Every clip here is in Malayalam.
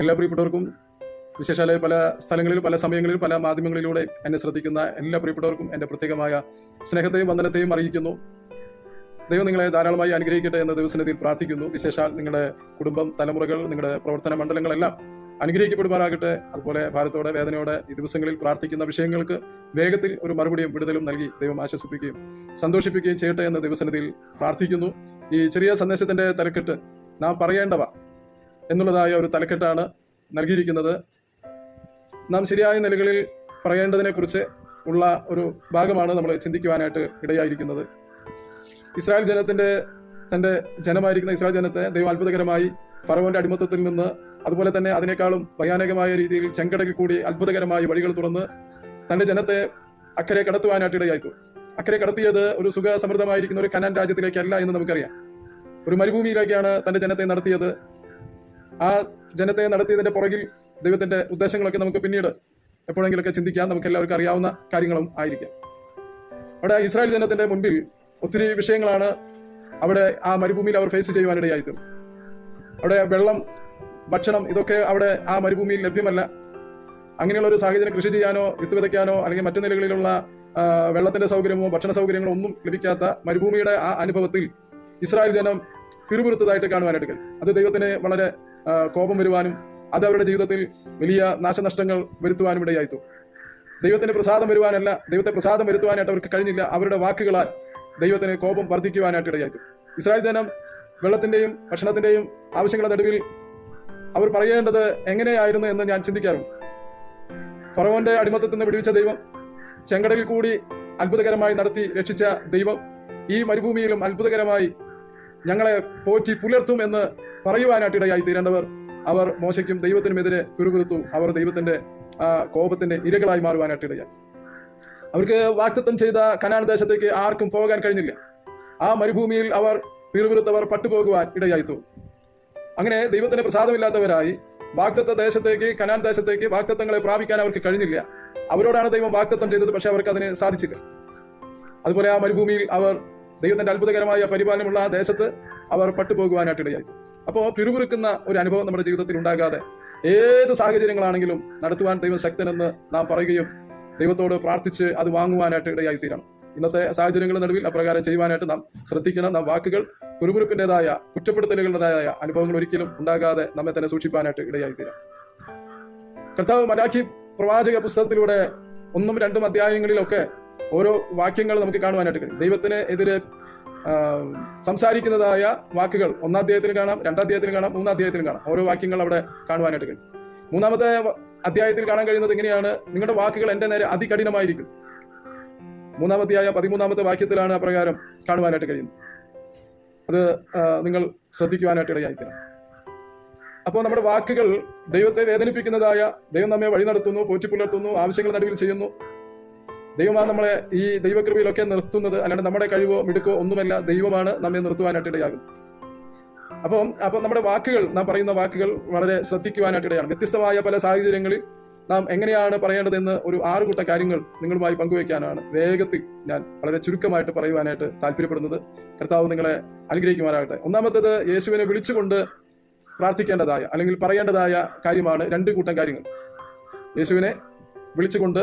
എല്ലാ പ്രിയപ്പെട്ടവർക്കും, വിശേഷാൽ പല സ്ഥലങ്ങളിൽ, പല സമയങ്ങളിൽ, പല മാധ്യമങ്ങളിലൂടെ എന്നെ ശ്രദ്ധിക്കുന്ന എല്ലാ പ്രിയപ്പെട്ടവർക്കും എൻ്റെ പ്രത്യേകമായ സ്നേഹത്തെയും വന്ദനത്തെയും അറിയിക്കുന്നു. ദൈവം നിങ്ങളെ ധാരാളമായി അനുഗ്രഹിക്കട്ടെ എന്ന ദിവസത്തിൽ പ്രാർത്ഥിക്കുന്നു. വിശേഷാൽ നിങ്ങളുടെ കുടുംബം, തലമുറകൾ, നിങ്ങളുടെ പ്രവർത്തന മണ്ഡലങ്ങളെല്ലാം അനുഗ്രഹിക്കപ്പെടുമാറാകട്ടെ. അതുപോലെ ഭാരത്തോടെ, വേദനയോടെ ഈ ദിവസങ്ങളിൽ പ്രാർത്ഥിക്കുന്ന വിഷയങ്ങൾക്ക് വേഗത്തിൽ ഒരു മറുപടിയും വിടുതലും നൽകി ദൈവം ആശ്വസിപ്പിക്കുകയും സന്തോഷിപ്പിക്കുകയും ചെയ്യട്ടെ എന്ന ദിവസത്തിൽ പ്രാർത്ഥിക്കുന്നു. ഈ ചെറിയ സന്ദേശത്തിന്റെ തലക്കെട്ട് നാം പറയേണ്ടവ എന്നുള്ളതായ ഒരു തലക്കെട്ടാണ് നൽകിയിരിക്കുന്നത്. നാം ശരിയായ നിലകളിൽ പറയേണ്ടതിനെ കുറിച്ച് ഉള്ള ഒരു ഭാഗമാണ് നമ്മൾ ചിന്തിക്കുവാനായിട്ട് ഇടയായിരിക്കുന്നത്. ഇസ്രായേൽ തന്റെ ജനമായിരിക്കുന്ന ഇസ്രായേൽ ജനത്തെ ദൈവം അത്ഭുതകരമായി ഫറവോന്റെ അടിമത്തത്തിൽ നിന്ന്, അതുപോലെ തന്നെ അതിനേക്കാളും ഭയാനകമായ രീതിയിൽ ചെങ്കടലിൽ കൂടി അത്ഭുതകരമായി വഴികൾ തുറന്ന് തന്റെ ജനത്തെ അക്കരെ കടത്തുവാനായിട്ട് ഇടയായിത്തു. അക്കരെ കടത്തിയത് ഒരു സുഖ സമൃദ്ധമായിരിക്കുന്ന ഒരു കനാൻ രാജ്യത്തിലേക്കല്ല എന്ന് നമുക്കറിയാം. ഒരു മരുഭൂമിയിലേക്കാണ് തന്റെ ജനത്തെ നടത്തിയത്. ആ ജനത്തെ നടത്തിയതിന്റെ പുറകിൽ ദൈവത്തിന്റെ ഉദ്ദേശങ്ങളൊക്കെ നമുക്ക് പിന്നീട് എപ്പോഴെങ്കിലൊക്കെ ചിന്തിക്കാം. നമുക്ക് എല്ലാവർക്കും അറിയാവുന്ന കാര്യങ്ങളും ആയിരിക്കാം. അവിടെ ഇസ്രായേൽ ജനത്തിന്റെ മുൻപിൽ ഒത്തിരി വിഷയങ്ങളാണ് അവിടെ ആ മരുഭൂമിയിൽ അവർ ഫേസ് ചെയ്യുവാനിടയായിത്തീർന്നു. അവിടെ വെള്ളം, ഭക്ഷണം, ഇതൊക്കെ അവിടെ ആ മരുഭൂമിയിൽ ലഭ്യമല്ല. അങ്ങനെയുള്ള ഒരു സാഹചര്യം കൃഷി ചെയ്യാനോ വിത്ത് വിതയ്ക്കാനോ അല്ലെങ്കിൽ മറ്റു നിലകളിലുള്ള വെള്ളത്തിന്റെ സൗകര്യമോ ഭക്ഷണ സൗകര്യങ്ങളോ ഒന്നും ലഭിക്കാത്ത മരുഭൂമിയുടെ ആ അനുഭവത്തിൽ ഇസ്രായേൽ ജനം പിറുപിറുത്തതായിട്ട് കാണുവാനായിട്ട് കഴിയും. അത് ദൈവത്തിന് വളരെ കോപം വരുവാനും അത് അവരുടെ ജീവിതത്തിൽ വലിയ നാശനഷ്ടങ്ങൾ വരുത്തുവാനും ഇടയായിത്തു. ദൈവത്തിന് പ്രസാദം വരുവാനല്ല, ദൈവത്തെ പ്രസാദം വരുത്തുവാനായിട്ട് അവർക്ക് കഴിഞ്ഞില്ല. അവരുടെ വാക്കുകളാൽ ദൈവത്തിന് കോപം വർദ്ധിക്കുവാനായിട്ട് ഇടയായിത്തു. ഇസ്രായേൽ ജനം വെള്ളത്തിന്റെയും ഭക്ഷണത്തിന്റെയും ആവശ്യങ്ങളുടെ നടുവിൽ അവർ പറയേണ്ടത് എങ്ങനെയായിരുന്നു എന്ന് ഞാൻ ചിന്തിക്കാറുണ്ട്. ഫറവോന്റെ അടിമത്തത്തിൽ നിന്ന് വിടുവിച്ച ദൈവം, ചെങ്കടലിൽ കൂടി അത്ഭുതകരമായി നടത്തി രക്ഷിച്ച ദൈവം, ഈ മരുഭൂമിയിലും അത്ഭുതകരമായി ഞങ്ങളെ പോറ്റി പുലർത്തും എന്ന് പറയുവാനായിട്ട് ഇടയായി തീരേണ്ടവർ അവർ മോശയ്ക്കും ദൈവത്തിനുമെതിരെ പിറുപിറുത്തു. അവർ ദൈവത്തിന്റെ കോപത്തിന്റെ ഇരകളായി മാറുവാനായിട്ട് ഇടയായി. അവർക്ക് വാഗ്ദത്തം ചെയ്ത കനാൻ ദേശത്തേക്ക് ആർക്കും പോകാൻ കഴിഞ്ഞില്ല. ആ മരുഭൂമിയിൽ അവർ പിറുപിറുത്തവർ പട്ടുപോകുവാൻ ഇടയായിത്തു. അങ്ങനെ ദൈവത്തിന് പ്രസാദമില്ലാത്തവരായി വാഗ്ദത്ത ദേശത്തേക്ക്, കനാൻ ദേശത്തേക്ക് വാഗ്ദത്തങ്ങളെ പ്രാപിക്കാൻ അവർക്ക് കഴിഞ്ഞില്ല. അവരോടാണ് ദൈവം വാഗ്ദത്തം ചെയ്തത്, പക്ഷെ അവർക്ക് അതിന് സാധിച്ചില്ല. അതുപോലെ ആ മരുഭൂമിയിൽ അവർ ദൈവത്തിന്റെ അത്ഭുതകരമായ പരിപാലനമുള്ള ആ ദേശത്ത് അവർ പട്ടുപോകുവാനായിട്ട് ഇടയായി. അപ്പോൾ പിറുപിറുക്കുന്ന ഒരു അനുഭവം നമ്മുടെ ജീവിതത്തിൽ ഉണ്ടാകാതെ ഏത് സാഹചര്യങ്ങളാണെങ്കിലും നടത്തുവാൻ ദൈവം ശക്തനെന്ന് നാം പറയുകയും ദൈവത്തോട് പ്രാർത്ഥിച്ച് അത് വാങ്ങുവാനായിട്ട് ഇടയായി തീരണം. ഇന്നത്തെ സാഹചര്യങ്ങളുടെ നടുവിൽ അപ്രകാരം ചെയ്യുവാനായിട്ട് നാം ശ്രദ്ധിക്കണം. നാം വാക്കുകൾ പിറുപിറുപ്പിൻ്റെതായ, കുറ്റപ്പെടുത്തലുകളുടേതായ അനുഭവങ്ങൾ ഒരിക്കലും ഉണ്ടാകാതെ നമ്മെ തന്നെ സൂക്ഷിപ്പാനായിട്ട് ഇടയായി തീരാം. കർത്താവ് മലാഖി പ്രവാചക പുസ്തകത്തിലൂടെ 1, 2 അധ്യായങ്ങളിലൊക്കെ ഓരോ വാക്യങ്ങൾ നമുക്ക് കാണുവാനായിട്ട് കഴിയും. ദൈവത്തിന് എതിരെ സംസാരിക്കുന്നതായ വാക്കുകൾ 1 അധ്യായത്തിലും കാണാം, 2 അധ്യായത്തിലും കാണാം, 3 അധ്യായത്തിലും കാണാം. ഓരോ വാക്യങ്ങൾ അവിടെ കാണുവാനായിട്ട് കഴിയും. 3-ാമത്തെ അധ്യായത്തിൽ കാണാൻ കഴിയുന്നത് എങ്ങനെയാണ്? നിങ്ങളുടെ വാക്കുകൾ എന്റെ നേരെ അതികഠിനമായിരിക്കും. 3-ാം അധ്യായം 13-ാമത്തെ വാക്യത്തിലാണ് അപ്രകാരം കാണുവാനായിട്ട് കഴിയുന്നത്. അത് നിങ്ങൾ ശ്രദ്ധിക്കുവാനായിട്ട് ഇടയായിത്തീരണം. അപ്പോൾ നമ്മുടെ വാക്കുകൾ ദൈവത്തെ വേദനിപ്പിക്കുന്നതായ, ദൈവം നമ്മെ വഴി നടത്തുന്നു, പോറ്റിപ്പുലർത്തുന്നു, ആവശ്യങ്ങൾ നടുവിൽ ചെയ്യുന്നു. ദൈവമാണ് നമ്മളെ ഈ ദൈവകൃപയിലൊക്കെ നിർത്തുന്നത്. അല്ലാണ്ട് നമ്മുടെ കഴിവോ മിടുക്കോ ഒന്നുമല്ല, ദൈവമാണ് നമ്മെ നിർത്തുവാനായിട്ട് ഇടയാകുന്നത്. അപ്പം നമ്മുടെ വാക്കുകൾ, നാം പറയുന്ന വാക്കുകൾ വളരെ ശ്രദ്ധിക്കുവാനായിട്ട് ഇടയാണ്. വ്യത്യസ്തമായ പല സാഹചര്യങ്ങളിൽ നാം എങ്ങനെയാണ് പറയേണ്ടതെന്ന് ഒരു 6 കൂട്ടം കാര്യങ്ങൾ നിങ്ങളുമായി പങ്കുവയ്ക്കാനാണ് വേഗത്തിൽ ഞാൻ വളരെ ചുരുക്കമായിട്ട് പറയുവാനായിട്ട് താല്പര്യപ്പെടുന്നത്. കർത്താവ് നിങ്ങളെ അനുഗ്രഹിക്കുവാനാകട്ടെ. ഒന്നാമത്തേത്, യേശുവിനെ വിളിച്ചുകൊണ്ട് പ്രാർത്ഥിക്കേണ്ടതായ അല്ലെങ്കിൽ പറയേണ്ടതായ കാര്യമാണ് 2 കൂട്ടം കാര്യങ്ങൾ. യേശുവിനെ വിളിച്ചുകൊണ്ട്,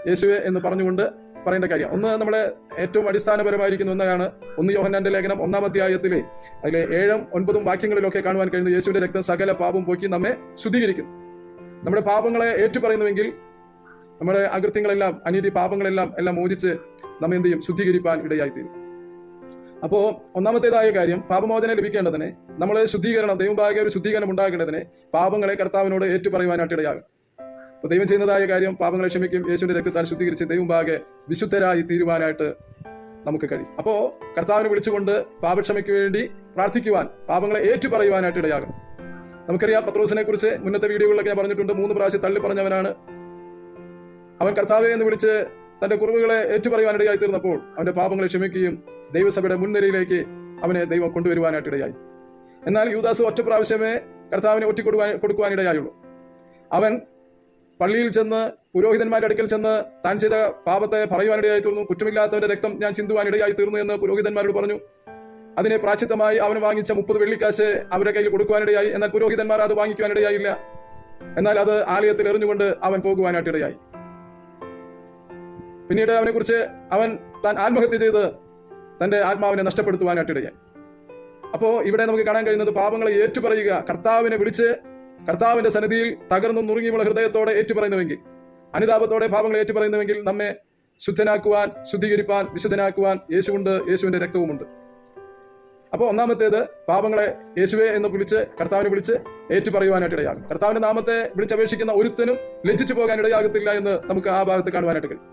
യേശുവെ എന്ന് പറഞ്ഞുകൊണ്ട് പറയേണ്ട കാര്യം. ഒന്ന്, നമ്മളെ ഏറ്റവും അടിസ്ഥാനപരമായിരിക്കുന്ന ഒന്നാണ് 1 യോഹന്നാന്റെ ലേഖനം 1-ാം അധ്യായത്തിലെ അതിലെ 7-ഉം 9-ഉം വാക്യങ്ങളിലൊക്കെ കാണുവാൻ കഴിയുന്നത് യേശുവിന്റെ രക്തം സകല പാപം പോക്കി നമ്മെ ശുദ്ധീകരിക്കുന്നു. നമ്മുടെ പാപങ്ങളെ ഏറ്റുപറയുന്നുവെങ്കിൽ നമ്മുടെ അകൃത്യങ്ങളെല്ലാം, അനീതി പാപങ്ങളെല്ലാം മോചിച്ച് നമ്മെ എന്ത് ചെയ്യും? ശുദ്ധീകരിപ്പാൻ ഇടയായിത്തീരും. അപ്പോ ഒന്നാമത്തേതായ കാര്യം, പാപമോചനം ലഭിക്കേണ്ടതിന് നമ്മളെ ശുദ്ധീകരണം, ദൈവഭാഗ ഒരു ശുദ്ധീകരണം ഉണ്ടാകേണ്ടതിന് പാപങ്ങളെ കർത്താവിനോട് ഏറ്റുപറയുവാനായിട്ട് ഇടയാകും. അപ്പൊ ദൈവം ചെയ്യുന്നതായ കാര്യം, പാപങ്ങളെ ക്ഷമിക്കും, യേശുവിന്റെ രക്തത്താൽ ശുദ്ധീകരിച്ച് ദൈവഭാഗെ വിശുദ്ധരായി തീരുവാനായിട്ട് നമുക്ക് കഴിയും. അപ്പോ കർത്താവിനെ വിളിച്ചുകൊണ്ട് പാപക്ഷമയ്ക്ക് വേണ്ടി പ്രാർത്ഥിക്കുവാൻ, പാപങ്ങളെ ഏറ്റുപറയുവാനായിട്ട് ഇടയാകും. നമുക്കറിയാം, പത്രോസിനെ കുറിച്ച് മുന്നത്തെ വീഡിയോകളിലൊക്കെ ഞാൻ പറഞ്ഞിട്ടുണ്ട്. 3 പ്രാവശ്യം തള്ളി പറഞ്ഞവനാണ് അവൻ. കർത്താവെ എന്ന് വിളിച്ച് തന്റെ കുറവുകളെ ഏറ്റുപറയുവാനിടയായി തീർന്നപ്പോൾ അവന്റെ പാപങ്ങളെ ക്ഷമിക്കുകയും ദൈവസഭയുടെ മുൻനിരയിലേക്ക് അവനെ ദൈവം കൊണ്ടുവരുവാനായിട്ട് ഇടയായി. എന്നാൽ യൂദാസ് ഒറ്റ പ്രാവശ്യമേ കർത്താവിനെ കൊടുക്കുവാനിടയായുള്ളൂ. അവൻ പള്ളിയിൽ ചെന്ന്, പുരോഹിതന്മാരുടെ അടുക്കൽ ചെന്ന് താൻ ചെയ്ത പാപത്തെ പറയുവാനിടയായി തീർന്നു. കുറ്റമില്ലാത്തവന്റെ രക്തം ഞാൻ ചിന്തുവാനിടയായി തീർന്നു എന്ന് പുരോഹിതന്മാരോട് പറഞ്ഞു. അതിനെ പ്രാശ്ചിത്തമായി അവന് വാങ്ങിച്ച 30 വെള്ളിക്കാശ് അവരുടെ കയ്യിൽ കൊടുക്കുവാനിടയായി. എന്നാൽ പുരോഹിതന്മാർ അത് വാങ്ങിക്കുവാനിടയായില്ല. എന്നാൽ അത് ആലയത്തിൽ എറിഞ്ഞുകൊണ്ട് അവൻ പോകുവാനായിട്ടിടയായി. പിന്നീട് അവനെക്കുറിച്ച് അവൻ താൻ ആത്മഹത്യ ചെയ്ത് തന്റെ ആത്മാവിനെ നഷ്ടപ്പെടുത്തുവാനായിട്ടിടയായി. അപ്പോൾ ഇവിടെ നമുക്ക് കാണാൻ കഴിയുന്നത് പാപങ്ങളെ ഏറ്റുപറയുക, കർത്താവിനെ വിളിച്ച് കർത്താവിന്റെ സന്നിധിയിൽ തകർന്നു നുറുങ്ങിയുള്ള ഹൃദയത്തോടെ ഏറ്റുപറയുന്നുവെങ്കിൽ, അനുതാപത്തോടെ പാപങ്ങളെ ഏറ്റുപറയുന്നുവെങ്കിൽ നമ്മെ ശുദ്ധനാക്കുവാൻ, ശുദ്ധീകരിപ്പാൻ, വിശുദ്ധനാക്കുവാൻ യേശുവുണ്ട്, യേശുവിന്റെ രക്തവുമുണ്ട്. അപ്പോൾ ഒന്നാമത്തേത് പാപങ്ങളെ യേശുവേ എന്ന് വിളിച്ച് കർത്താവിനെ വിളിച്ച് ഏറ്റുപറയുവാനായിട്ടിടയാകും. കർത്താവിന്റെ നാമത്തെ വിളിച്ചപേക്ഷിക്കുന്ന ഒരുത്തനും ലജ്ജിച്ചു പോകാൻ ഇടയാകത്തില്ല എന്ന് നമുക്ക് ആ ഭാഗത്ത് കാണുവാനായിട്ട് കഴിയും.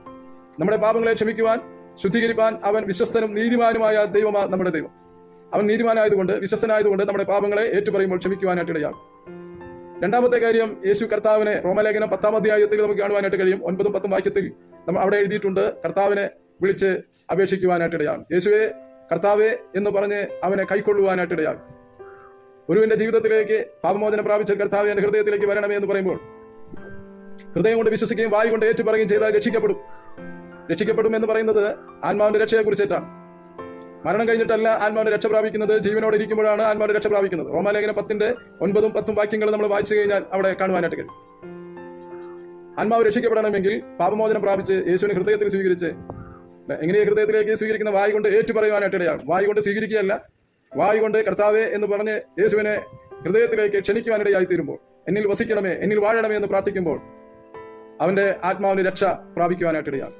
നമ്മുടെ പാപങ്ങളെ ക്ഷമിക്കുവാൻ, ശുദ്ധീകരിപ്പാൻ അവൻ വിശ്വസ്തനും നീതിമാനുമായ ദൈവമാണ് നമ്മുടെ ദൈവം. അവൻ നീതിമാനായതുകൊണ്ട്, വിശ്വസ്തനായതുകൊണ്ട് നമ്മുടെ പാപങ്ങളെ ഏറ്റുപറയുമ്പോൾ ക്ഷമിക്കുവാനായിട്ടിടയാകും. രണ്ടാമത്തെ കാര്യം, യേശു കർത്താവിനെ റോമലേഖനം 10-ാം അധ്യായത്തിൽ നമുക്ക് കാണുവാനായിട്ട് കഴിയും. 9-10 വാക്യത്തിൽ നമ്മൾ അവിടെ എഴുതിയിട്ടുണ്ട്, കർത്താവിനെ വിളിച്ച് അപേക്ഷിക്കുവാനായിട്ടിടയാകും. യേശുവെ കർത്താവെ എന്ന് പറഞ്ഞ് അവനെ കൈക്കൊള്ളുവാനായിട്ടിടയാകും. ഒരുവിന്റെ ജീവിതത്തിലേക്ക് പാപമോചനം പ്രാപിച്ച കർത്താവ് എന്റെ ഹൃദയത്തിലേക്ക് വരണമേ എന്ന് പറയുമ്പോൾ ഹൃദയം കൊണ്ട് വിശ്വസിക്കുകയും വായു കൊണ്ട് ഏറ്റുപറയുകയും ചെയ്താൽ രക്ഷിക്കപ്പെടും. രക്ഷിക്കപ്പെടും എന്ന് പറയുന്നത് ആത്മാവിന്റെ രക്ഷയെ കുറിച്ചിട്ടാണ്. മരണം കഴിഞ്ഞിട്ടല്ല ആത്മാവിന്റെ രക്ഷ പ്രാപിക്കുന്നത്, ജീവനോടെ ഇരിക്കുമ്പോഴാണ് ആത്മാവിന്റെ രക്ഷ പ്രാപിക്കുന്നത്. റോമാലേഖനം 10-9-10 വാക്യങ്ങൾ നമ്മൾ വായിച്ചു കഴിഞ്ഞാൽ അവിടെ കാണുവാനായിട്ട് കഴിയും. ആത്മാവ് രക്ഷിക്കപ്പെടണമെങ്കിൽ പാപമോചനം പ്രാപിച്ച് യേശുവിനെ ഹൃദയത്തിൽ സ്വീകരിച്ച്, എങ്ങനെ ഹൃദയത്തിലേക്ക് സ്വീകരിക്കുന്ന വായു കൊണ്ട് ഏറ്റുപറയുവാനായിട്ടിടയാണ്. വായു കൊണ്ട് സ്വീകരിക്കുകയല്ല, വായു കൊണ്ട് കർത്താവേ എന്ന് പറഞ്ഞ് യേശുവിനെ ഹൃദയത്തിലേക്ക് ക്ഷണിക്കുവാനിടയായി തീരുമ്പോൾ, എന്നിൽ വസിക്കണമേ, എന്നിൽ വാഴണമേ എന്ന് പ്രാർത്ഥിക്കുമ്പോൾ അവന്റെ ആത്മാവിന് രക്ഷ പ്രാപിക്കുവാനായിട്ടിടയാണ്.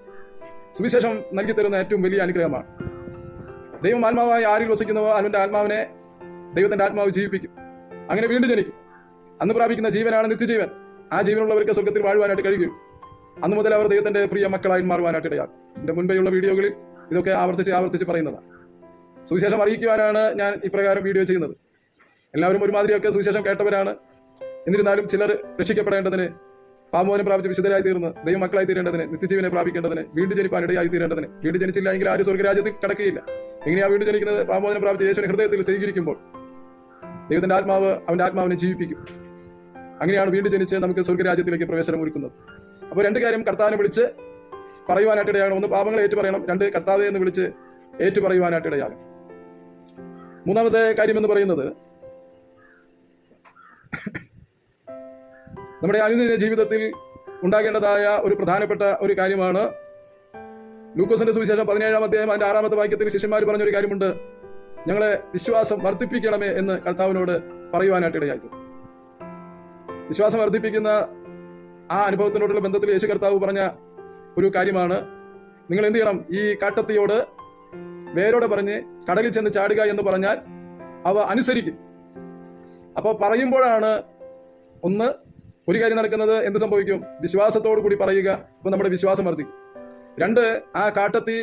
സുവിശേഷം നൽകി തരുന്ന ഏറ്റവും വലിയ അനുഗ്രഹമാണ്. ദൈവം ആത്മാവായി ആരിൽ വസിക്കുന്നുവോ അവന്റെ ആത്മാവിനെ ദൈവത്തിന്റെ ആത്മാവ് ജീവിപ്പിക്കും. അങ്ങനെ വീണ്ടും ജനിക്കും. അന്ന് പ്രാപിക്കുന്ന ജീവനാണ് നിത്യജീവൻ. ആ ജീവനുള്ളവർക്ക് സ്വർഗത്തിൽ വാഴുവാനായിട്ട് കഴിയും. അന്ന് മുതൽ അവർ ദൈവത്തിന്റെ പ്രിയ മക്കളായി മാറുവാനായിട്ട് ഇടയാകും. എന്റെ മുൻപെയുള്ള വീഡിയോകളിൽ ഇതൊക്കെ ആവർത്തിച്ച് പറയുന്നതാണ്. സുവിശേഷം അറിയിക്കുവാനാണ് ഞാൻ ഇപ്രകാരം വീഡിയോ ചെയ്യുന്നത്. എല്ലാവരും ഒരുമാതിരിയൊക്കെ സുവിശേഷം കേട്ടവരാണ്. എന്നിരുന്നാലും ചിലർ രക്ഷിക്കപ്പെടേണ്ടതിന്, പാപമോചനം പ്രാപിച്ച് വിശുദ്ധരായി തീർന്ന് ദൈവമക്കളായി തീരേണ്ടതിന്, നിത്യജീവനെ പ്രാപിക്കേണ്ടതിന്, വീണ്ടും ജനിപ്പാൻ ഇടയായി തീരേണ്ടതിന്. വീണ്ടും ജനിച്ചില്ല എങ്കിൽ ആരും സ്വർഗ്ഗരാജ്യത്തിൽ കടക്കുകയില്ല. എങ്ങനെയാ വീണ്ടും ജനിക്കുന്നത്? പാപമോചനം പ്രാപിച്ച് യേശുവിനെ ഹൃദയത്തിൽ സ്വീകരിക്കുമ്പോൾ ദൈവത്തിന്റെ ആത്മാവ് അവന്റെ ആത്മാവിനെ ജീവിപ്പിക്കും. അങ്ങനെയാണ് വീണ്ടും ജനിച്ച് നമുക്ക് സ്വർഗ്ഗരാജ്യത്തിലേക്ക് പ്രവേശനം ഒരുക്കുന്നത്. അപ്പോൾ 2 കാര്യം കർത്താവിനെ വിളിച്ച് പറയുവാനായിട്ടിടയാണ്. 1 പാപങ്ങളെ ഏറ്റുപറയണം, 2 കർത്താവെ എന്ന് വിളിച്ച് ഏറ്റുപറയുവാനായിട്ടിടയാകും. മൂന്നാമത്തെ കാര്യം എന്ന് പറയുന്നത് നമ്മുടെ അനുദിന ജീവിതത്തിൽ ഉണ്ടാകേണ്ടതായ ഒരു പ്രധാനപ്പെട്ട ഒരു കാര്യമാണ്. ലൂക്കോസിന്റെ സുവിശേഷം 17-ാം അധ്യായം 6-ാമത്തെ വാക്യത്തിൽ ശിഷ്യന്മാർ പറഞ്ഞൊരു കാര്യമുണ്ട്, ഞങ്ങളെ വിശ്വാസം വർദ്ധിപ്പിക്കണമേ എന്ന് കർത്താവിനോട് പറയുവാനായിട്ടിടയായി. വിശ്വാസം വർദ്ധിപ്പിക്കുന്ന ആ അനുഭവത്തിനോടുള്ള ബന്ധത്തിൽ യേശു കർത്താവ് പറഞ്ഞ ഒരു കാര്യമാണ്, നിങ്ങൾ എന്ത് ചെയ്യണം, ഈ കാട്ടത്തിയോട് വേരോടെ പറഞ്ഞ് കടലിൽ ചെന്ന് ചാടുക എന്ന് പറഞ്ഞാൽ അവ അനുസരിക്കും. അപ്പോൾ പറയുമ്പോഴാണ് ഒരു കാര്യം നടക്കുന്നത്. എന്ത് സംഭവിക്കും? വിശ്വാസത്തോടു കൂടി പറയുക. അപ്പോൾ നമ്മുടെ വിശ്വാസം വർദ്ധിക്കും. 2, ആ കാട്ടത്തി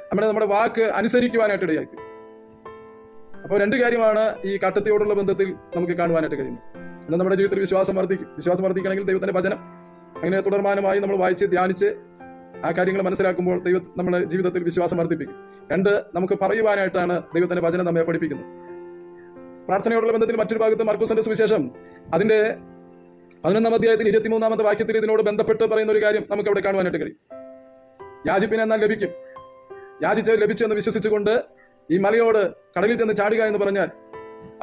നമ്മുടെ വാക്ക് അനുസരിക്കുവാനായിട്ടിടയായി. അപ്പോൾ 2 കാര്യമാണ് ഈ കാട്ടത്തിയോടുള്ള ബന്ധത്തിൽ നമുക്ക് കാണുവാനായിട്ട് കഴിയുന്നത്. എന്നാൽ നമ്മുടെ ജീവിതത്തിൽ വിശ്വാസം വർദ്ധിക്കും. വിശ്വാസം വർദ്ധിക്കണമെങ്കിൽ ദൈവത്തിന്റെ വചനം അങ്ങനെ തുടർമാനമായി നമ്മൾ വായിച്ച് ധ്യാനിച്ച് ആ കാര്യങ്ങൾ മനസ്സിലാക്കുമ്പോൾ ദൈവം നമ്മുടെ ജീവിതത്തിൽ വിശ്വാസം വർദ്ധിപ്പിക്കും. 2, നമുക്ക് പറയുവാനായിട്ടാണ് ദൈവത്തിന്റെ വചനം നമ്മെ പഠിപ്പിക്കുന്നത്. പ്രാർത്ഥനയോടുള്ള ബന്ധത്തിൽ മറ്റൊരു ഭാഗത്ത് മർക്കോസിന്റെ സുവിശേഷം അതിന്റെ 11-ാം അധ്യായത്തിൽ 23-ാമത്തെ വാക്യത്തിൽ ഇതിനോട് ബന്ധപ്പെട്ട് പറയുന്ന ഒരു കാര്യം നമുക്ക് അവിടെ കാണുവാനായിട്ട് കഴിയും. യാചിപ്പിന് എന്നാൽ ലഭിക്കും, യാചിച്ച് ലഭിച്ചു എന്ന് വിശ്വസിച്ചുകൊണ്ട് ഈ മലയോട് കടലിൽ ചെന്ന് ചാടുക എന്ന് പറഞ്ഞാൽ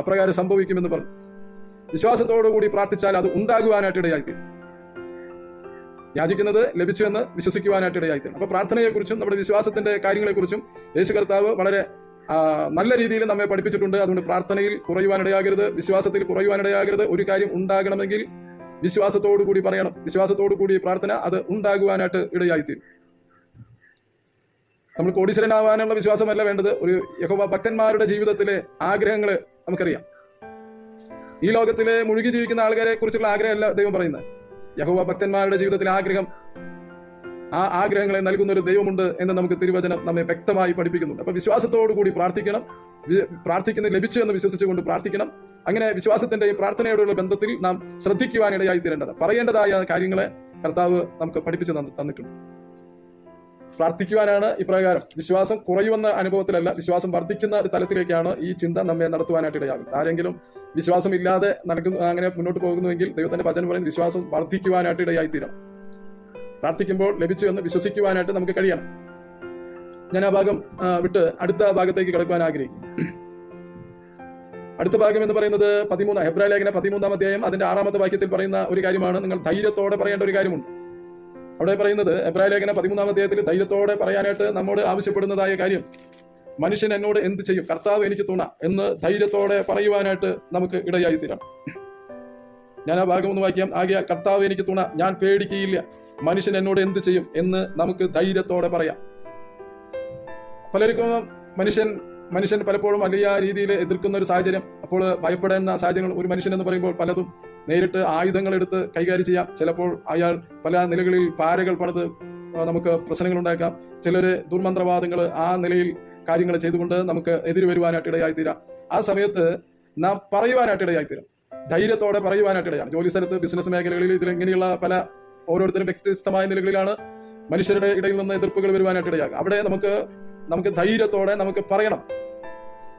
അപ്രകാരം സംഭവിക്കുമെന്ന് പറഞ്ഞു. വിശ്വാസത്തോടു കൂടി പ്രാർത്ഥിച്ചാൽ അത് ഉണ്ടാകുവാനായിട്ടിടയായിത്തീരും. യാചിക്കുന്നത് ലഭിച്ചു എന്ന് വിശ്വസിക്കുവാനായിട്ടിടയായിത്തീരും. അപ്പൊ പ്രാർത്ഥനയെക്കുറിച്ചും നമ്മുടെ വിശ്വാസത്തിന്റെ കാര്യങ്ങളെക്കുറിച്ചും യേശു കർത്താവ് വളരെ നല്ല രീതിയിൽ നമ്മെ പഠിപ്പിച്ചിട്ടുണ്ട്. അതുകൊണ്ട് പ്രാർത്ഥനയിൽ കുറയുവാനിടയാകരുത്, വിശ്വാസത്തിൽ കുറയുവാനിടയാകരുത്. ഒരു കാര്യം ഉണ്ടാകണമെങ്കിൽ വിശ്വാസത്തോടു കൂടി പറയണം, വിശ്വാസത്തോടു കൂടി പ്രാർത്ഥന അത് ഉണ്ടാകുവാനായിട്ട് ഇടയായിത്തീരും. നമ്മൾ കോടീശ്വരനാവാനുള്ള വിശ്വാസമല്ല വേണ്ടത്. ഒരു യഹോവ ഭക്തന്മാരുടെ ജീവിതത്തിലെ ആഗ്രഹങ്ങൾ നമുക്കറിയാം. ഈ ലോകത്തിലെ മുഴുകി ജീവിക്കുന്ന ആൾക്കാരെ കുറിച്ചുള്ള ആഗ്രഹമല്ല ദൈവം പറയുന്നത്. യഹോവ ഭക്തന്മാരുടെ ജീവിതത്തിലെ ആഗ്രഹം, ആ ആഗ്രഹങ്ങളെ നൽകുന്ന ഒരു ദൈവമുണ്ട് എന്ന് നമുക്ക് തിരുവചനം നമ്മെ വ്യക്തമായി പഠിപ്പിക്കുന്നുണ്ട്. അപ്പൊ വിശ്വാസത്തോടു കൂടി പ്രാർത്ഥിക്കണം, പ്രാർത്ഥിക്കുന്നത് ലഭിച്ചു എന്ന് വിശ്വസിച്ചുകൊണ്ട് പ്രാർത്ഥിക്കണം. അങ്ങനെ വിശ്വാസത്തിന്റെയും പ്രാർത്ഥനയോടുള്ള ബന്ധത്തിൽ നാം ശ്രദ്ധിക്കുവാനിടയായി തീരേണ്ടത് പറയേണ്ടതായ കാര്യങ്ങളെ കർത്താവ് നമുക്ക് പഠിപ്പിച്ചു തന്നിട്ടുണ്ട്. പ്രാർത്ഥിക്കുവാനാണ് ഇപ്രകാരം. വിശ്വാസം കുറയുമെന്ന അനുഭവത്തിലല്ല, വിശ്വാസം വർദ്ധിക്കുന്ന ഒരു തലത്തിലേക്കാണ് ഈ ചിന്ത നമ്മെ നടത്തുവാനായിട്ട് ഇടയാകും. ആരെങ്കിലും വിശ്വാസം ഇല്ലാതെ അങ്ങനെ മുന്നോട്ട് പോകുന്നുവെങ്കിൽ ദൈവത്തിന്റെ വചനം പറയുന്നത് വിശ്വാസം വർദ്ധിക്കുവാനായിട്ട് ഇടയായിത്തീരണം. പ്രാർത്ഥിക്കുമ്പോൾ ലഭിച്ചു എന്ന് വിശ്വസിക്കുവാനായിട്ട് നമുക്ക് കഴിയണം. ഞാൻ ആ ഭാഗം വിട്ട് അടുത്ത ഭാഗത്തേക്ക് കടക്കുവാൻ ആഗ്രഹിക്കും. അടുത്ത ഭാഗം എന്ന് പറയുന്നത് 13 ഹെബ്രായ ലേഖനം 13-ാം അധ്യായം അതിന്റെ 6-ാമത്തെ വാക്യത്തിൽ പറയുന്ന ഒരു കാര്യമാണ്. നിങ്ങൾ ധൈര്യത്തോടെ പറയേണ്ട ഒരു കാര്യമുണ്ട്. അവിടെ പറയുന്നത് ഹെബ്രായ ലേഖനം 13-ാം അധ്യായത്തിൽ ധൈര്യത്തോടെ പറയാനായിട്ട് നമ്മോട് ആവശ്യപ്പെടുന്നതായ കാര്യം, മനുഷ്യൻ എന്നോട് എന്ത് ചെയ്യും, കർത്താവ് എനിക്ക് തുണ എന്ന് ധൈര്യത്തോടെ പറയുവാനായിട്ട് നമുക്ക് ഇടയായി തീരാം. ഞാൻ ആ ഭാഗം ഒന്ന് വാക്യം. ആകയാൽ കർത്താവ് എനിക്ക് തുണ, ഞാൻ പേടിക്കുകയില്ല, മനുഷ്യൻ എന്നോട് എന്ത് ചെയ്യും എന്ന് നമുക്ക് ധൈര്യത്തോടെ പറയാം. പലർക്കും മനുഷ്യൻ പലപ്പോഴും വലിയ രീതിയിൽ എതിർക്കുന്ന ഒരു സാഹചര്യം, അപ്പോൾ ഭയപ്പെടുന്ന സാഹചര്യങ്ങൾ. ഒരു മനുഷ്യൻ എന്ന് പറയുമ്പോൾ പലതും നേരിട്ട് ആയുധങ്ങൾ എടുത്ത് കൈകാര്യം ചെയ്യാം. ചിലപ്പോൾ അയാൾ പല നിലകളിൽ പാരകൾ പണിത് നമുക്ക് പ്രശ്നങ്ങൾ ഉണ്ടാക്കാം. ചിലര് ദുർമന്ത്രവാദങ്ങൾ ആ നിലയിൽ കാര്യങ്ങൾ ചെയ്തുകൊണ്ട് നമുക്ക് എതിര് വരുവാനായിട്ട് ഇടയായിത്തീരാം. ആ സമയത്ത് നാം പറയുവാനായിട്ട് ഇടയായിത്തീരാം, ധൈര്യത്തോടെ പറയുവാനായിട്ട് ഇടയാണ്. ജോലി സ്ഥലത്ത്, ബിസിനസ് മേഖലകളിൽ ഇതിലിങ്ങനെയുള്ള പല ഓരോരുത്തരും വ്യത്യസ്തമായ നിലകളിലാണ് മനുഷ്യരുടെ ഇടയിൽ നിന്ന് എതിർപ്പുകൾ വരുവാനായിട്ട് ഇടയാകുക. അവിടെ നമുക്ക് ധൈര്യത്തോടെ നമുക്ക് പറയണം.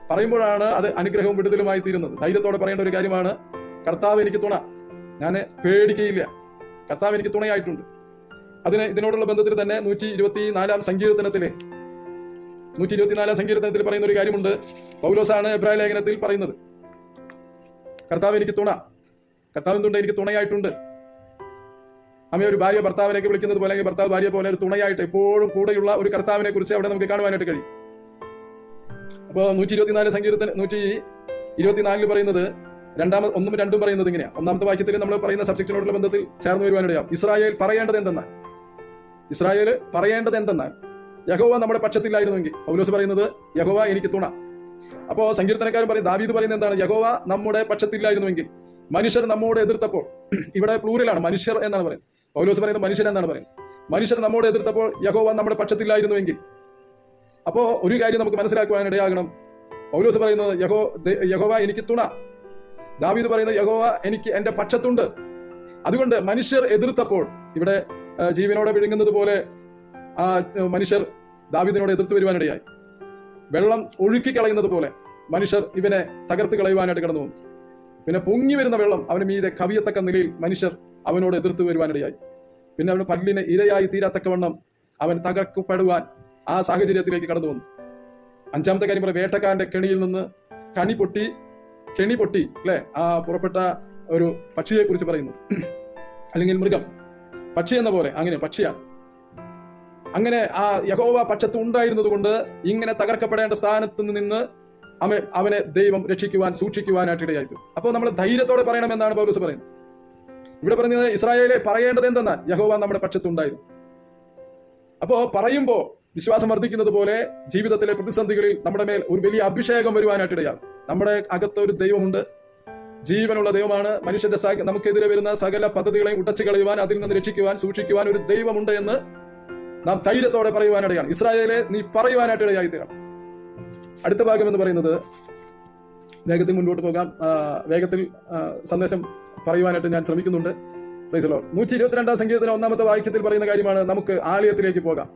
പറയുമ്പോഴാണ് അത് അനുഗ്രഹവും വിടുതലുമായി തീരുന്നത്. ധൈര്യത്തോടെ പറയേണ്ട ഒരു കാര്യമാണ്, കർത്താവ് എനിക്ക് തുണ, ഞാൻ പേടിക്കുകയില്ല, കർത്താവ് എനിക്ക് തുണയായിട്ടുണ്ട്. ഇതിനോടുള്ള ബന്ധത്തിൽ തന്നെ 124-ാം സങ്കീർത്തനത്തിൽ പറയുന്ന ഒരു കാര്യമുണ്ട്. പൗലോസാണ് എബ്രായ ലേഖനത്തിൽ പറയുന്നത്, കർത്താവ് എനിക്ക് തുണ, കർത്താവ് എന്തുണ്ട്, എനിക്ക് തുണയായിട്ടുണ്ട്. ഒരു ഭാര്യ ഭർത്താവിനേക്ക് വിളിക്കുന്നത് പോലെ, അല്ലെങ്കിൽ ഭർത്താവ് ഭാര്യ പോലെ ഒരു തുണയായിട്ട് എപ്പോഴും കൂടെയുള്ള ഒരു കർത്താവിനെ കുറിച്ച് അവിടെ നമുക്ക് കാണുവാനായിട്ട് കഴിയും. അപ്പോൾ 124 സങ്കീർത്തനം 124 പറയുന്നത് 1-ഉം 2-ഉം പറയുന്നത് ഇങ്ങനെയാണ്. 1-ാമത്തെ വാക്യത്തിൽ നമ്മൾ പറയുന്ന സബ്ജക്റ്റിനോടുള്ള ബന്ധത്തിൽ ചേർന്ന് വരുവാനിടയാം. ഇസ്രായേൽ പറയേണ്ടത് എന്തെന്നാൽ യഹോവ നമ്മുടെ പക്ഷത്തില്ലായിരുന്നുവെങ്കിൽ. പൗലോസ് പറയുന്നത് യഹോവ എനിക്ക് തുണ. അപ്പോ സങ്കീർത്തനക്കാരൻ പറയും, ദാവീദ് പറയുന്നത് എന്താണ്, യഹോവ നമ്മുടെ പക്ഷത്തില്ലായിരുന്നുവെങ്കിൽ. മനുഷ്യർ നമ്മോട് എതിർത്തപ്പോൾ, ഇവിടെ പ്ലൂറലാണ്, മനുഷ്യർ എന്നാണ് പറയുന്നത്. പൗലോസ് പറയുന്നത് മനുഷ്യൻ എന്നാണ് പറയുന്നത്. മനുഷ്യർ നമ്മോട് എതിർത്തപ്പോൾ യഹോവ നമ്മുടെ പക്ഷത്തില്ലായിരുന്നുവെങ്കിൽ. അപ്പോ ഒരു കാര്യം നമുക്ക് മനസ്സിലാക്കുവാൻ ഇടയാകണം. പൗലോസ് പറയുന്നത് യഹോവ എനിക്ക് തുണ, ദാവീദ് പറയുന്നത് യഹോവ എനിക്ക് എന്റെ പക്ഷത്തുണ്ട്. അതുകൊണ്ട് മനുഷ്യർ എതിർത്തപ്പോൾ, ഇവിടെ ജീവനോടെ വിഴുങ്ങുന്നത് പോലെ ആ മനുഷ്യർ ദാവീദിനോട് എതിർത്ത് വരുവാനിടയായി. വെള്ളം ഒഴുക്കി കളയുന്നത് പോലെ മനുഷ്യർ ഇവനെ തകർത്ത് കളയുവാനായിട്ട് കടന്നു വന്നു. പിന്നെ പൊങ്ങി വരുന്ന വെള്ളം അവന് മീതെ കവിയത്തക്ക നിലയിൽ മനുഷ്യർ അവനോട് എതിർത്ത് വരുവാനിടയായി. പിന്നെ അവന് പല്ലിന് ഇരയായി തീരാത്തക്കവണ്ണം അവൻ തകർക്കപ്പെടുവാൻ ആ സാഹചര്യത്തിലേക്ക് കടന്നു വന്നു. 5-ാമത്തെ കാര്യം പറയാം, വേട്ടക്കാരന്റെ കെണിയിൽ നിന്ന് കെണി പൊട്ടി അല്ലെ, ആ പുറപ്പെട്ട ഒരു പക്ഷിയെ കുറിച്ച് പറയുന്നു. അല്ലെങ്കിൽ മൃഗം, പക്ഷി എന്ന പോലെ അങ്ങനെ പക്ഷിയാണ്. അങ്ങനെ ആ യഹോവ പക്ഷത്ത് ഉണ്ടായിരുന്നത് കൊണ്ട് ഇങ്ങനെ തകർക്കപ്പെടേണ്ട സ്ഥാനത്ത് നിന്ന് അവനെ ദൈവം രക്ഷിക്കുവാൻ സൂക്ഷിക്കുവാനായിട്ട് ഇടയായി. അപ്പോൾ നമ്മൾ ധൈര്യത്തോടെ പറയണമെന്നാണ് പൗലോസ് പറയുന്നത്. ഇവിടെ പറയുന്നത് ഇസ്രായേലെ പറയേണ്ടത് എന്തെന്നാൽ യഹോവ നമ്മുടെ പക്ഷത്തുണ്ടായിരുന്നു. അപ്പോ പറയുമ്പോ വിശ്വാസം വർദ്ധിക്കുന്നത് പോലെ ജീവിതത്തിലെ പ്രതിസന്ധികളിൽ നമ്മുടെ മേൽ ഒരു വലിയ അഭിഷേകം വരുവാനായിട്ട് ഇടയാകും. നമ്മുടെ അകത്ത് ഒരു ദൈവമുണ്ട്, ജീവനുള്ള ദൈവമാണ്. മനുഷ്യന്റെ നമുക്കെതിരെ വരുന്ന സകല പദ്ധതികളെയും ഉടച്ചു കളയുവാൻ, അതിൽ നിന്ന് രക്ഷിക്കുവാൻ, സൂക്ഷിക്കുവാൻ ഒരു ദൈവമുണ്ട് എന്ന് നാം ധൈര്യത്തോടെ പറയുവാനിടയാണ്. ഇസ്രായേലെ നീ പറയുവാനായിട്ട് ഇടയായി തീരണം. അടുത്ത ഭാഗം എന്ന് പറയുന്നത്, വേഗത്തിൽ മുൻപോട്ട് പോകാം, വേഗത്തിൽ സന്ദേശം പറയുവാനായിട്ട് ഞാൻ ശ്രമിക്കുന്നുണ്ട്. 122-ാം സങ്കീർത്തനം 1-ാമത്തെ വാക്യത്തിൽ പറയുന്ന കാര്യമാണ്, നമുക്ക് ആലയത്തിലേക്ക് പോകാം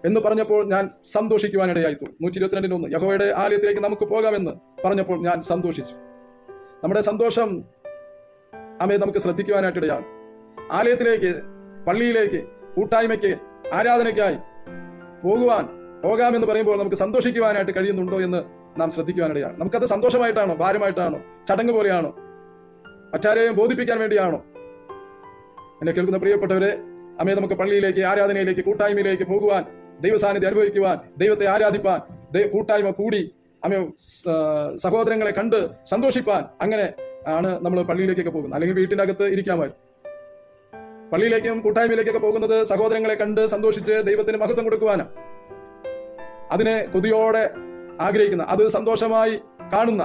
എന്ന് പറഞ്ഞപ്പോൾ ഞാൻ സന്തോഷിക്കുവാനിടയായിത്തു. 122-1 യഹോവയുടെ ആലയത്തിലേക്ക് നമുക്ക് പോകാമെന്ന് പറഞ്ഞപ്പോൾ ഞാൻ സന്തോഷിച്ചു. നമ്മുടെ സന്തോഷം നമുക്ക് ശ്രദ്ധിക്കുവാനായിട്ടിടയാണ്. ആലയത്തിലേക്ക്, പള്ളിയിലേക്ക്, കൂട്ടായ്മയ്ക്ക്, ആരാധനയ്ക്കായി പോകാമെന്ന് പറയുമ്പോൾ നമുക്ക് സന്തോഷിക്കുവാനായിട്ട് കഴിയുന്നുണ്ടോ എന്ന് നാം ശ്രദ്ധിക്കുവാനിടയാണ്. നമുക്കത് സന്തോഷമായിട്ടാണോ, ഭാരമായിട്ടാണോ, ചടങ്ങ് പോലെയാണോ, മറ്റാരെയും ബോധിപ്പിക്കാൻ വേണ്ടിയാണോ? എന്നെ കേൾക്കുന്ന പ്രിയപ്പെട്ടവരെ, നമുക്ക് പള്ളിയിലേക്ക്, ആരാധനയിലേക്ക്, കൂട്ടായ്മയിലേക്ക് പോകുവാൻ, ദൈവസാന്നിധ്യം അനുഭവിക്കുവാൻ, ദൈവത്തെ ആരാധിപ്പാൻ, കൂട്ടായ്മ കൂടി സഹോദരങ്ങളെ കണ്ട് സന്തോഷിപ്പാൻ, അങ്ങനെ ആണ് നമ്മൾ പള്ളിയിലേക്കൊക്കെ പോകുന്നത്. അല്ലെങ്കിൽ വീട്ടിന്റെ അകത്ത് ഇരിക്കാമായിരുന്നു. പള്ളിയിലേക്കും കൂട്ടായ്മയിലേക്കൊക്കെ പോകുന്നത് സഹോദരങ്ങളെ കണ്ട് സന്തോഷിച്ച് ദൈവത്തിന് മഹത്വം കൊടുക്കുവാനാണ്. അതിനെ കൊതിയോടെ ആഗ്രഹിക്കുന്ന, അത് സന്തോഷമായി കാണുന്ന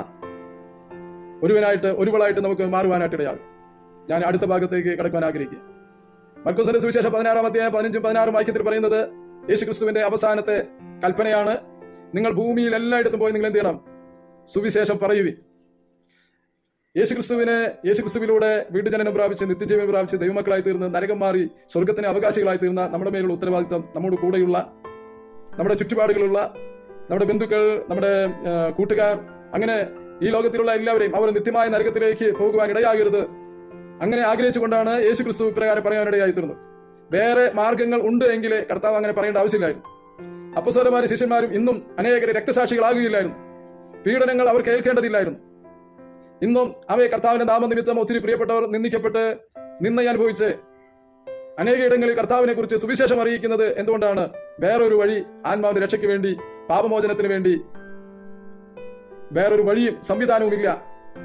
ഒരുവളായിട്ട് നമുക്ക് മാറുവാനായിട്ട് ഇടയാകും. ഞാൻ അടുത്ത ഭാഗത്തേക്ക് കടക്കുവാൻ ആഗ്രഹിക്കുക. മർക്കോസിന്റെ സുവിശേഷം 16-ാം അധ്യായം 15-16 വാക്യത്തിൽ പറയുന്നത് യേശുക്രിസ്തുവിന്റെ അവസാനത്തെ കൽപ്പനയാണ്. നിങ്ങൾ ഭൂമിയിൽ എല്ലായിടത്തും പോയി നിങ്ങൾ എന്ത് ചെയ്യണം? സുവിശേഷം പറയുവിൻ. യേശുക്രിസ്തുവിലൂടെ വീണ്ടുജനനം പ്രാപിച്ച് നിത്യജീവൻ പ്രാപിച്ച് ദൈവമക്കളായി തീർന്ന് നരകം മാറി സ്വർഗത്തിന് അവകാശികളായി തീർന്ന നമ്മുടെ മേലുള്ള ഉത്തരവാദിത്തം, നമ്മുടെ കൂടെയുള്ള, നമ്മുടെ ചുറ്റുപാടുകളുള്ള നമ്മുടെ ബന്ധുക്കൾ, നമ്മുടെ കൂട്ടുകാർ, അങ്ങനെ ഈ ലോകത്തിലുള്ള എല്ലാവരെയും അവർ നിത്യമായ നരകത്തിലേക്ക് പോകുവാൻ ഇടയാകരുത്. അങ്ങനെ ആഗ്രഹിച്ചുകൊണ്ടാണ് യേശുക്രിസ്തു ഇപ്രകാരം പറയാനിടയായി തീർന്നത്. വേറെ മാർഗങ്ങൾ ഉണ്ട് എങ്കിൽ കർത്താവ് അങ്ങനെ പറയേണ്ട ആവശ്യമില്ലായിരുന്നു. അപ്പോസ്തലന്മാരും ശിഷ്യന്മാരും ഇന്നും അനേകരെ രക്തസാക്ഷികളാകുകയില്ലായിരുന്നു. പീഡനങ്ങൾ അവർ കേൾക്കേണ്ടതില്ലായിരുന്നു. ഇന്നും അവയെ കർത്താവിന്റെ നാമനിമിത്തം ഒത്തിരി പ്രിയപ്പെട്ടവർ നിന്ദിക്കപ്പെട്ട് നിന്ദ അനുഭവിച്ച് അനേകയിടങ്ങളിൽ കർത്താവിനെ കുറിച്ച് സുവിശേഷം അറിയിക്കുന്നത് എന്തുകൊണ്ടാണ്? വേറൊരു വഴി, ആത്മാവിന്റെ രക്ഷയ്ക്ക് വേണ്ടി, പാപമോചനത്തിന് വേണ്ടി വേറൊരു വഴിയും സംവിധാനവും ഇല്ല.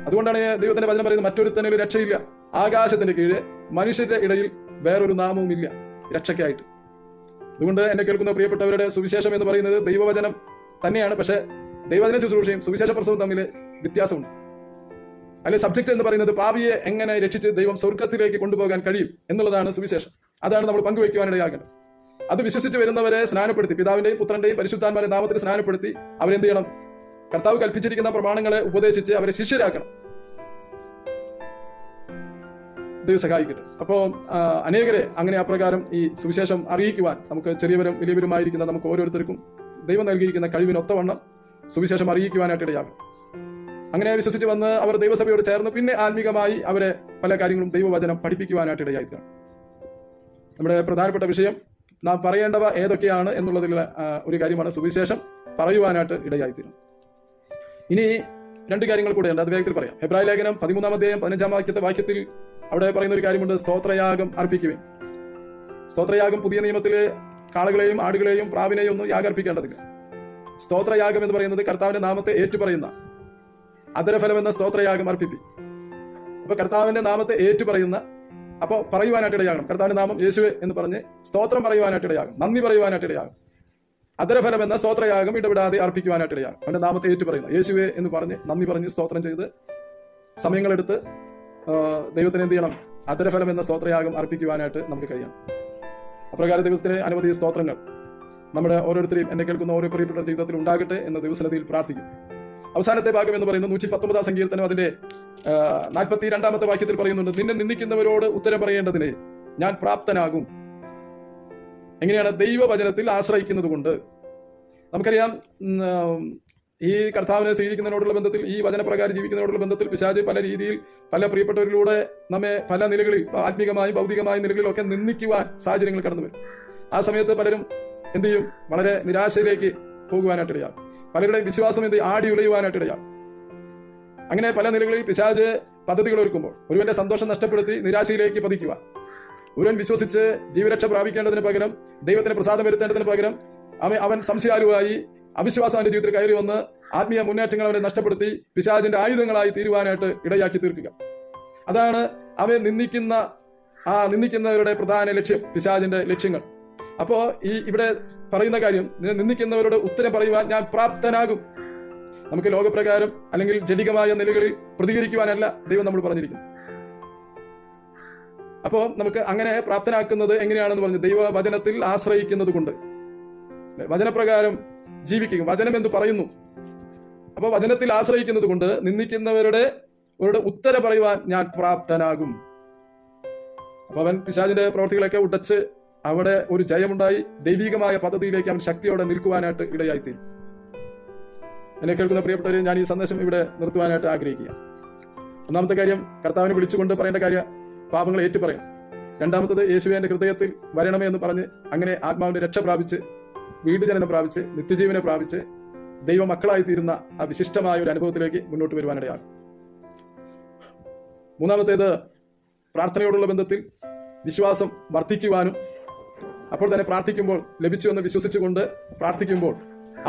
അതുകൊണ്ടാണ് ദൈവത്തിന്റെ വചനം പറയുന്നത്, മറ്റൊരുത്തനൊരു രക്ഷയില്ല, ആകാശത്തിന്റെ കീഴ് മനുഷ്യരുടെ ഇടയിൽ വേറൊരു നാമവും ഇല്ല രക്ഷയ്ക്കായിട്ട്. അതുകൊണ്ട് എന്നെ കേൾക്കുന്ന പ്രിയപ്പെട്ടവരുടെ സുവിശേഷം എന്ന് പറയുന്നത് ദൈവവചനം തന്നെയാണ്. പക്ഷെ ദൈവവചന ശുശ്രൂഷയും സുവിശേഷ പ്രസവവും തമ്മിൽ വ്യത്യാസമുണ്ട്. അതിലെ സബ്ജക്ട് എന്ന് പറയുന്നത് പാപിയെ എങ്ങനെ രക്ഷിച്ച് ദൈവം സ്വർഗത്തിലേക്ക് കൊണ്ടുപോകാൻ കഴിയും എന്നുള്ളതാണ് സുവിശേഷം. അതാണ് നമ്മൾ പങ്കുവയ്ക്കുവാനിടയാകേണ്ടത്. അത് വിശ്വസിച്ച് വരുന്നവരെ സ്നാനപ്പെടുത്തി, പിതാവിന്റെയും പുത്രന്റെയും പരിശുദ്ധാത്മാരുടെ നാമത്തിൽ സ്നാനപ്പെടുത്തി അവരെന്ത് ചെയ്യണം? കർത്താവ് കൽപ്പിച്ചിരിക്കുന്ന പ്രമാണങ്ങളെ ഉപദേശിച്ച് അവരെ ശിഷ്യരാക്കണം. ദൈവം സഹായിക്കട്ടെ. അപ്പോൾ അനേകരെ അങ്ങനെ അപ്രകാരം ഈ സുവിശേഷം അറിയിക്കുവാൻ നമുക്ക് ചെറിയവരും വലിയവരുമായിരിക്കുന്ന നമുക്ക് ഓരോരുത്തർക്കും ദൈവം നൽകിയിരിക്കുന്ന കഴിവിനൊത്തവണ്ണം സുവിശേഷം അറിയിക്കുവാനായിട്ട് ഇടയാകും. അങ്ങനെ വിശ്വസിച്ച് വന്ന് അവർ ദൈവസഭയോട് ചേർന്ന് പിന്നെ ആത്മീകമായി അവരെ പല കാര്യങ്ങളും ദൈവവചനം പഠിപ്പിക്കുവാനായിട്ട് ഇടയായിത്തീരണം. നമ്മുടെ പ്രധാനപ്പെട്ട വിഷയം നാം പറയേണ്ടവ ഏതൊക്കെയാണ് എന്നുള്ളതിൽ ഒരു കാര്യമാണ് സുവിശേഷം പറയുവാനായിട്ട് ഇടയായിത്തീരണം. ഇനി രണ്ട് കാര്യങ്ങൾ കൂടെയുണ്ട്, അത് വേഗത്തിൽ പറയാം. എബ്രായ ലേഖനം 13-ാം അധ്യായം 15-ാം വാക്യത്തിൽ അവിടെ പറയുന്ന ഒരു കാര്യമുണ്ട്, സ്തോത്രയാഗം അർപ്പിക്കുവേൻ. സ്തോത്രയാഗം പുതിയ നിയമത്തില് കാളകളെയും ആടുകളെയും പ്രാവിനെയും ഒന്നും യാഗർപ്പിക്കേണ്ടതില്ല. സ്തോത്രയാഗം എന്ന് പറയുന്നത് കർത്താവിന്റെ നാമത്തെ ഏറ്റുപറയുന്ന അധരഫലം എന്ന സ്തോത്രയാഗം അർപ്പിപ്പി. അപ്പൊ കർത്താവിന്റെ നാമത്തെ ഏറ്റുപറയുന്ന, അപ്പൊ പറയുവാനായിട്ട് ഇടയാകണം. കർത്താവിന്റെ നാമം യേശുവേ എന്ന് പറഞ്ഞ് സ്തോത്രം പറയുവാനായിട്ട് ഇടയാകും, നന്ദി പറയുവാനായിട്ട് ഇടയാകും. അധരഫലം എന്ന സ്തോത്രയാഗം ഇടപെടാതെ അർപ്പിക്കുവാനായിട്ട് ഇടയാകും. അവന്റെ നാമത്തെ ഏറ്റുപറയുന്ന യേശുവേ എന്ന് പറഞ്ഞ് നന്ദി പറഞ്ഞ് സ്തോത്രം ചെയ്ത് സമയങ്ങളെടുത്ത് ദൈവത്തിന് എന്ത് ചെയ്യണം? അധരഫലം എന്ന സ്തോത്രയാഗം അർപ്പിക്കുവാനായിട്ട് നമുക്ക് കഴിയണം. അപ്രകാരം ദിവസത്തിന് അനവധി സ്തോത്രങ്ങൾ നമ്മുടെ ഓരോരുത്തരെയും എന്നെ കേൾക്കുന്ന ഓരോ പ്രിയപ്പെട്ട ജീവിതത്തിൽ ഉണ്ടാകട്ടെ എന്ന ദിവസനതയിൽ പ്രാർത്ഥിക്കും. അവസാനത്തെ ഭാഗം എന്ന് പറയുന്നത് 119-ാം സങ്കീർത്തനം അതിന്റെ 42-ാമത്തെ വാക്യത്തിൽ പറയുന്നുണ്ട്, നിന്നെ നിന്ദിക്കുന്നവരോട് ഉത്തരം പറയേണ്ടതിന് ഞാൻ പ്രാപ്തനാകും. എങ്ങനെയാണ്? ദൈവവചനത്തിൽ ആശ്രയിക്കുന്നത് കൊണ്ട്. നമുക്കറിയാം, ഈ കർത്താവിനെ സ്വീകരിക്കുന്നതിനോടുള്ള ബന്ധത്തിൽ, ഈ വചനപ്രകാരം ജീവിക്കുന്നതിനോടുള്ള ബന്ധത്തിൽ പിശാച് പല രീതിയിൽ പല പ്രിയപ്പെട്ടവരിലൂടെ നമ്മെ പല നിലകളിൽ, ആത്മീകമായും ഭൗതികമായ നിലകളിലൊക്കെ നിന്ദിക്കുവാൻ സാഹചര്യങ്ങൾ കടന്നു വരും. ആ സമയത്ത് പലരും എന്ത് ചെയ്യും? വളരെ നിരാശയിലേക്ക് പോകുവാനായിട്ടിടയാകും. പലരുടെ വിശ്വാസം ആടി ഉലയുവാനായിട്ടിടയാകും. അങ്ങനെ പല നിലകളിൽ പിശാച് പദ്ധതികൾ ഒരുക്കുമ്പോൾ ഒരുവന്റെ സന്തോഷം നഷ്ടപ്പെടുത്തി നിരാശയിലേക്ക് പതിക്കുക, ഒരുവൻ വിശ്വസിച്ച് ജീവരക്ഷ പ്രാപിക്കേണ്ടതിന് പകരം, ദൈവത്തിന് പ്രസാദം വരുത്തേണ്ടതിന് പകരം അവൻ സംശയാലുവായി അവിശ്വാസം അവന്റെ ജീവിതത്തിൽ കയറി വന്ന് ആത്മീയ മുന്നേറ്റങ്ങൾ അവനെ നഷ്ടപ്പെടുത്തി പിശാചിന്റെ ആയുധങ്ങളായി തീരുവാനായിട്ട് ഇടയാക്കി തീർക്കുക. അതാണ് അവൻ നിന്ദിക്കുന്നവരുടെ പ്രധാന ലക്ഷ്യം, പിശാചിന്റെ ലക്ഷ്യങ്ങൾ. അപ്പോ ഇവിടെ പറയുന്ന കാര്യം, നിന്ദിക്കുന്നവരോട് ഉത്തരം പറയുവാൻ ഞാൻ പ്രാപ്തനാകും. നമുക്ക് ലോകപ്രകാരം അല്ലെങ്കിൽ ജഡികമായ നിലകളിൽ പ്രതികരിക്കുവാനല്ല ദൈവം നമ്മൾ പറഞ്ഞിരിക്കുന്നു. അപ്പോ നമുക്ക് അങ്ങനെ പ്രാപ്തനാക്കുന്നത് എങ്ങനെയാണെന്ന് പറഞ്ഞു, ദൈവവചനത്തിൽ ആശ്രയിക്കുന്നത് കൊണ്ട്, വചനപ്രകാരം ജീവിക്കും. വചനം എന്ത് പറയുന്നു? അപ്പോൾ വചനത്തിൽ ആശ്രയിക്കുന്നത് കൊണ്ട് നിന്ദിക്കുന്നവരുടെ ഉത്തരം പറയുവാൻ ഞാൻ പ്രാപ്തനാകും. അപ്പൊ അവൻ പിശാചിന്റെ പ്രവർത്തികളൊക്കെ ഉടച്ച് അവിടെ ഒരു ജയമുണ്ടായി ദൈവികമായ പദ്ധതിയിലേക്ക് അവൻ ശക്തിയോടെ നിൽക്കുവാനായിട്ട് ഇടയായിത്തീരും. എന്നെ കേൾക്കുന്ന പ്രിയപ്പെട്ടവരെ, ഞാൻ ഈ സന്ദേശം ഇവിടെ നിർത്തുവാനായിട്ട് ആഗ്രഹിക്കുക. ഒന്നാമത്തെ കാര്യം, കർത്താവിനെ വിളിച്ചുകൊണ്ട് പറയേണ്ട കാര്യം പാപങ്ങൾ ഏറ്റുപറയണം. രണ്ടാമത്തത്, യേശുവേ എന്റെ ഹൃദയത്തിൽ വരണമേ എന്ന് പറഞ്ഞ് അങ്ങനെ ആത്മാവിന്റെ രക്ഷ പ്രാപിച്ച് വീടുജനനം പ്രാപിച്ച് നിത്യജീവനെ പ്രാപിച്ച് ദൈവ മക്കളായി തീരുന്ന ആ വിശിഷ്ടമായ ഒരു അനുഭവത്തിലേക്ക് മുന്നോട്ട് വരുവാനിടയാകും. മൂന്നാമത്തേത്, പ്രാർത്ഥനയോടുള്ള ബന്ധത്തിൽ വിശ്വാസം വർദ്ധിക്കുവാനും, അപ്പോൾ തന്നെ പ്രാർത്ഥിക്കുമ്പോൾ ലഭിച്ചു എന്ന് വിശ്വസിച്ചുകൊണ്ട് പ്രാർത്ഥിക്കുമ്പോൾ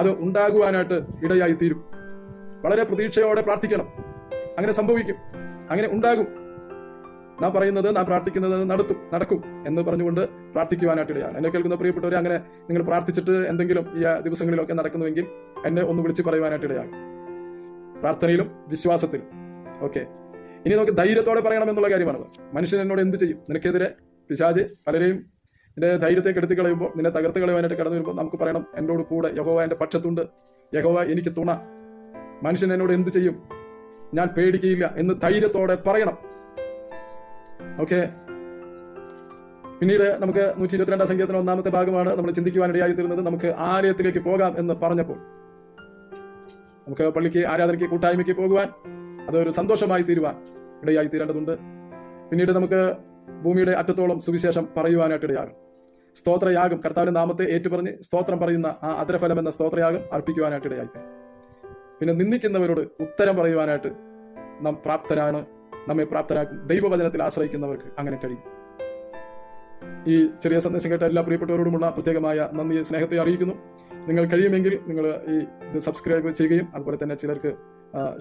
അത് ഉണ്ടാകുവാനായിട്ട് ഇടയായി തീരും. വളരെ പ്രതീക്ഷയോടെ പ്രാർത്ഥിക്കണം. അങ്ങനെ സംഭവിക്കും, അങ്ങനെ ഉണ്ടാകും. നാം പറയുന്നത്, നാം പ്രാർത്ഥിക്കുന്നത് നടക്കും എന്ന് പറഞ്ഞുകൊണ്ട് പ്രാർത്ഥിക്കുവാനായിട്ടിടയാണ്. എന്നെ കേൾക്കുന്ന പ്രിയപ്പെട്ടവരെ, അങ്ങനെ നിങ്ങൾ പ്രാർത്ഥിച്ചിട്ട് എന്തെങ്കിലും ഈ ദിവസങ്ങളിലൊക്കെ നടക്കുന്നുവെങ്കിൽ എന്നെ ഒന്ന് വിളിച്ച് പറയുവാനായിട്ടിടയാകും, പ്രാർത്ഥനയിലും വിശ്വാസത്തിലും. ഓക്കെ, ഇനി നമുക്ക് ധൈര്യത്തോടെ പറയണമെന്നുള്ള കാര്യമാണ്. മനുഷ്യൻ എന്നോട് എന്ത് ചെയ്യും? നിനക്കെതിരെ പിശാച് പലരെയും നിന്റെ ധൈര്യത്തെ കെടുത്തി കളയുമ്പോൾ, നിന്നെ തകർത്ത് കളയുവാനായിട്ട് കടന്നു വരുമ്പോൾ നമുക്ക് പറയണം, എന്നോട് കൂടെ യഹോവ എന്റെ പക്ഷത്തുണ്ട്, യഹോവ എനിക്ക് തുണ, മനുഷ്യൻ എന്നോട് എന്ത് ചെയ്യും? ഞാൻ പേടിക്കയില്ല എന്ന് ധൈര്യത്തോടെ പറയണം. ഓക്കെ, പിന്നീട് നമുക്ക് 122-ാം സങ്കീർത്തനം 1-ാമത്തെ ഭാഗമാണ് നമ്മൾ ചിന്തിക്കുവാനിടയായി തീരുന്നത്. നമുക്ക് ആലയത്തിലേക്ക് പോകാം എന്ന് പറഞ്ഞപ്പോൾ, നമുക്ക് പള്ളിക്ക്, ആരാധനയ്ക്ക്, കൂട്ടായ്മയ്ക്ക് പോകുവാൻ അതൊരു സന്തോഷമായി തീരുവാൻ ഇടയായി തീരേണ്ടതുണ്ട്. പിന്നീട് നമുക്ക് ഭൂമിയുടെ അറ്റത്തോളം സുവിശേഷം പറയുവാനായിട്ട് ഇടയാകും. സ്തോത്രയാഗം, കർത്താവിന്റെ നാമത്തെ ഏറ്റുപറഞ്ഞ് സ്തോത്രം പറയുന്ന ആ അധരഫലം എന്ന സ്തോത്രയാഗം അർപ്പിക്കുവാനായിട്ട് ഇടയായി തീരും. പിന്നെ നിന്ദിക്കുന്നവരോട് ഉത്തരം പറയുവാനായിട്ട് നാം പ്രാപ്തരാണ്, നമ്മെ പ്രാപ്തരാക്കും. ദൈവവചനത്തിൽ ആശ്രയിക്കുന്നവർക്ക് അങ്ങനെ കഴിയും. ഈ ചെറിയ സന്ദേശം കേട്ട എല്ലാ പ്രിയപ്പെട്ടവരോടുമുള്ള പ്രത്യേകമായ നന്ദി, സ്നേഹത്തെ അറിയിക്കുന്നു. നിങ്ങൾ കഴിയുമെങ്കിൽ നിങ്ങൾ ഇത് സബ്സ്ക്രൈബ് ചെയ്യുകയും അതുപോലെ തന്നെ ചിലർക്ക്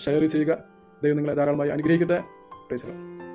ഷെയർ ചെയ്യുക. ദൈവം നിങ്ങളെ ധാരാളമായി അനുഗ്രഹിക്കട്ടെ. Praise the Lord.